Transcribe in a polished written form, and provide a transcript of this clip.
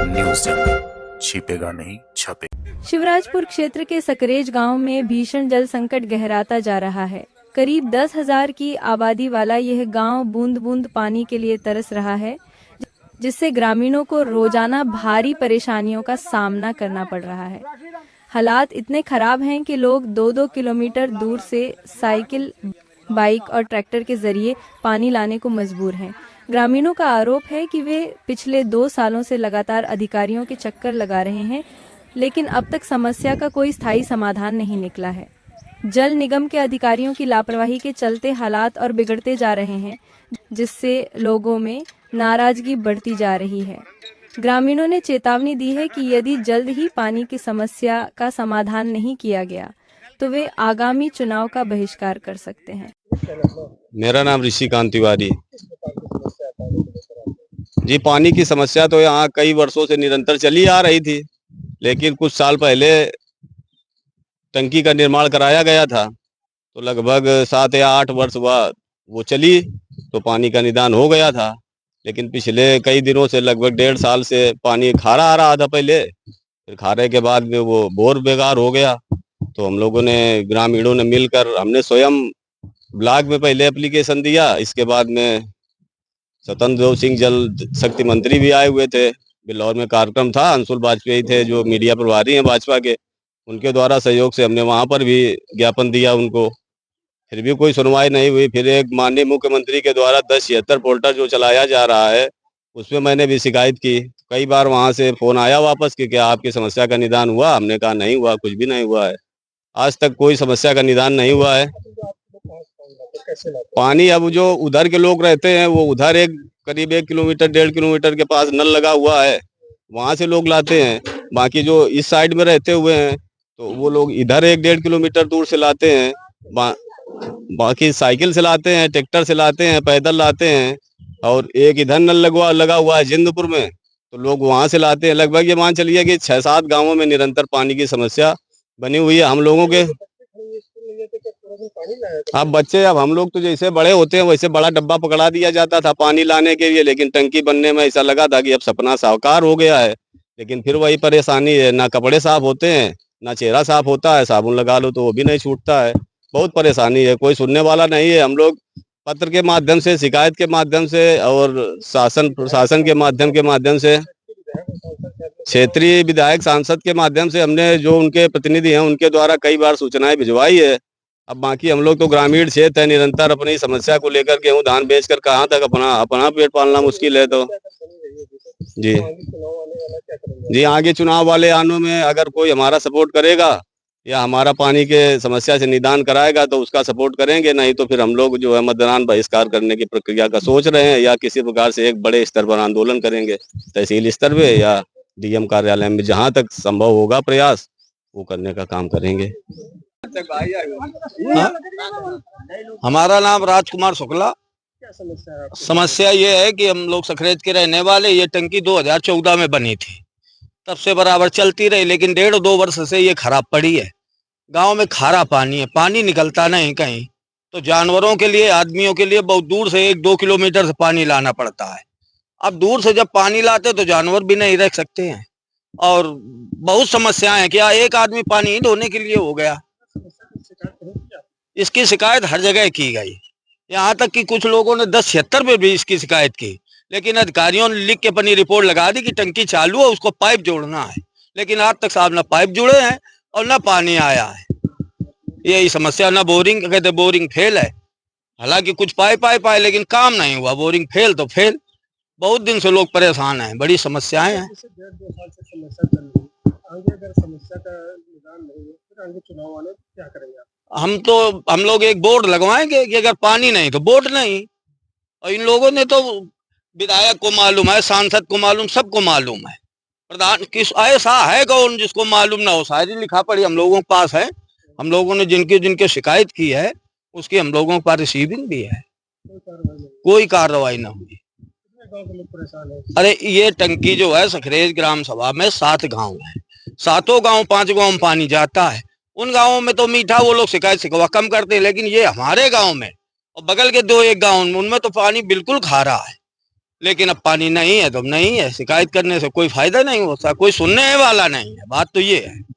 News जनता, छिपेगा नहीं छपे। शिवराजपुर क्षेत्र के सकरेज गांव में भीषण जल संकट गहराता जा रहा है। करीब 10,000 की आबादी वाला यह गांव बूंद बूंद पानी के लिए तरस रहा है, जिससे ग्रामीणों को रोजाना भारी परेशानियों का सामना करना पड़ रहा है। हालात इतने खराब हैं कि लोग 2-2 किलोमीटर दूर से साइकिल, बाइक और ट्रैक्टर के जरिए पानी लाने को मजबूर हैं। ग्रामीणों का आरोप है कि वे पिछले 2 सालों से लगातार अधिकारियों के चक्कर लगा रहे हैं, लेकिन अब तक समस्या का कोई स्थायी समाधान नहीं निकला है। जल निगम के अधिकारियों की लापरवाही के चलते हालात और बिगड़ते जा रहे हैं, जिससे लोगों में नाराजगी बढ़ती जा रही है। ग्रामीणों ने चेतावनी दी है कि यदि जल्द ही पानी की समस्या का समाधान नहीं किया गया तो वे आगामी चुनाव का बहिष्कार कर सकते हैं। मेरा नाम ऋषिकांत तिवारी जी। पानी की समस्या तो यहाँ कई वर्षों से निरंतर चली आ रही थी, लेकिन कुछ साल पहले टंकी का निर्माण कराया गया था, तो लगभग 7 या 8 वर्ष बाद वो चली तो पानी का निदान हो गया था। लेकिन पिछले कई दिनों से लगभग 1.5 साल से पानी खारा आ रहा था पहले, फिर खारे के बाद में वो बोर बेकार हो गया। तो हम लोगों ने, ग्रामीणों ने मिलकर, हमने स्वयं ब्लॉक में पहले एप्लीकेशन दिया। इसके बाद में स्वतंत्र देव सिंह जल शक्ति मंत्री भी आए हुए थे। बिल्लौर में कार्यक्रम था, अंशुल वाजपेयी थे जो मीडिया प्रभारी हैं भाजपा के, उनके द्वारा सहयोग से हमने वहां पर भी ज्ञापन दिया उनको, फिर भी कोई सुनवाई नहीं हुई। फिर एक माननीय मुख्यमंत्री के द्वारा 1076 पोर्टल जो चलाया जा रहा है, उसमें मैंने भी शिकायत की। कई बार वहां से फोन आया वापस कि क्या आपकी समस्या का निदान हुआ? हमने कहा नहीं हुआ, कुछ भी नहीं हुआ है। आज तक कोई समस्या का निदान नहीं हुआ है। पानी अब जो उधर के लोग रहते हैं वो उधर करीब 1 किलोमीटर 1.5 किलोमीटर के पास नल लगा हुआ है, वहां से लोग लाते हैं। बाकी जो इस साइड में रहते हुए हैं तो वो लोग इधर 1-1.5 किलोमीटर दूर से लाते हैं। बाकी साइकिल से लाते हैं, ट्रैक्टर से लाते हैं, पैदल लाते हैं। और एक इधर नल लगा हुआ है जिंदपुर में, तो लोग वहां से लाते हैं। लगभग ये मान चलिए कि 6-7 गांवों में निरंतर पानी की समस्या बनी हुई है हम लोगों के। अब बच्चे, अब हम लोग तो जैसे बड़े होते हैं वैसे बड़ा डब्बा पकड़ा दिया जाता था पानी लाने के लिए, लेकिन टंकी बनने में ऐसा लगा था कि अब सपना साकार हो गया है। लेकिन फिर वही परेशानी है, ना कपड़े साफ होते हैं, ना चेहरा साफ होता है, साबुन लगा लो तो वो भी नहीं छूटता है। बहुत परेशानी है, कोई सुनने वाला नहीं है। हम लोग पत्र के माध्यम से, शिकायत के माध्यम से और शासन प्रशासन के माध्यम से, क्षेत्रीय विधायक सांसद के माध्यम से हमने, जो उनके प्रतिनिधि हैं उनके द्वारा कई बार सूचनाएं भिजवाई है। अब बाकी हम लोग तो ग्रामीण क्षेत्र है, निरंतर अपनी समस्या को लेकर गेहूं धान बेचकर कहाँ तक अपना पेट पालना मुश्किल है। तो जी आगे चुनाव वाले आनों में अगर कोई हमारा सपोर्ट करेगा या हमारा पानी के समस्या से निदान कराएगा तो उसका सपोर्ट करेंगे, नहीं तो फिर हम लोग जो है मतदान बहिष्कार करने की प्रक्रिया का सोच रहे हैं, या किसी प्रकार से एक बड़े स्तर पर आंदोलन करेंगे, तहसील स्तर पे या डीएम कार्यालय में, जहां तक संभव होगा प्रयास वो करने का काम करेंगे। हमारा नाम राजकुमार शुक्ला। समस्या ये है कि हम लोग सखरेज के रहने वाले, ये टंकी 2014 में बनी थी, तब से बराबर चलती रही, लेकिन 1.5-2 वर्ष से ये खराब पड़ी है। गांव में खारा पानी है, पानी निकलता नहीं कहीं, तो जानवरों के लिए, आदमियों के लिए बहुत दूर से 1-2 किलोमीटर से पानी लाना पड़ता है। अब दूर से जब पानी लाते तो जानवर भी नहीं रख सकते हैं, और बहुत समस्याएं हैं। क्या एक आदमी पानी धोने के लिए हो गया? इसकी शिकायत हर जगह की गई, यहाँ तक कि कुछ लोगों ने 1076 पे भी इसकी शिकायत की, लेकिन अधिकारियों ने लिख के अपनी रिपोर्ट लगा दी कि टंकी चालू है, उसको पाइप जोड़ना है। लेकिन आज तक साहब ना पाइप जुड़े हैं और ना पानी आया है। यही समस्या, ना बोरिंग, कहते बोरिंग फेल है, हालांकि कुछ पाइप आए लेकिन काम नहीं हुआ। बोरिंग फेल तो फेल। बहुत दिन से लोग परेशान हैं, बड़ी समस्याएं हैं। हम लोग एक बोर्ड लगवाएंगे कि अगर पानी नहीं तो बोर्ड नहीं। और इन लोगों ने तो, विधायक को मालूम है, सांसद को मालूम, सबको मालूम है। प्रधान किस ऐसा है कौन जिसको मालूम ना हो? सारी लिखा पढ़ी हम लोगों के पास है। हम लोगों ने जिनके शिकायत की है उसकी हम लोगों के पास रिसीविंग भी है, कोई कार्रवाई ना हुई। अरे ये टंकी जो है सखरेज ग्राम सभा में 7 गांव है, 7 गांव 5 गांव में पानी जाता है। उन गांवों में तो मीठा वो लोग शिकायत शिकवा कम करते हैं, लेकिन ये हमारे गांव में और बगल के 2-1 गांव में, उनमें तो पानी बिल्कुल खारा है। लेकिन अब पानी नहीं है तो अब नहीं है, शिकायत करने से कोई फायदा नहीं होता, कोई सुनने वाला नहीं है, बात तो ये है।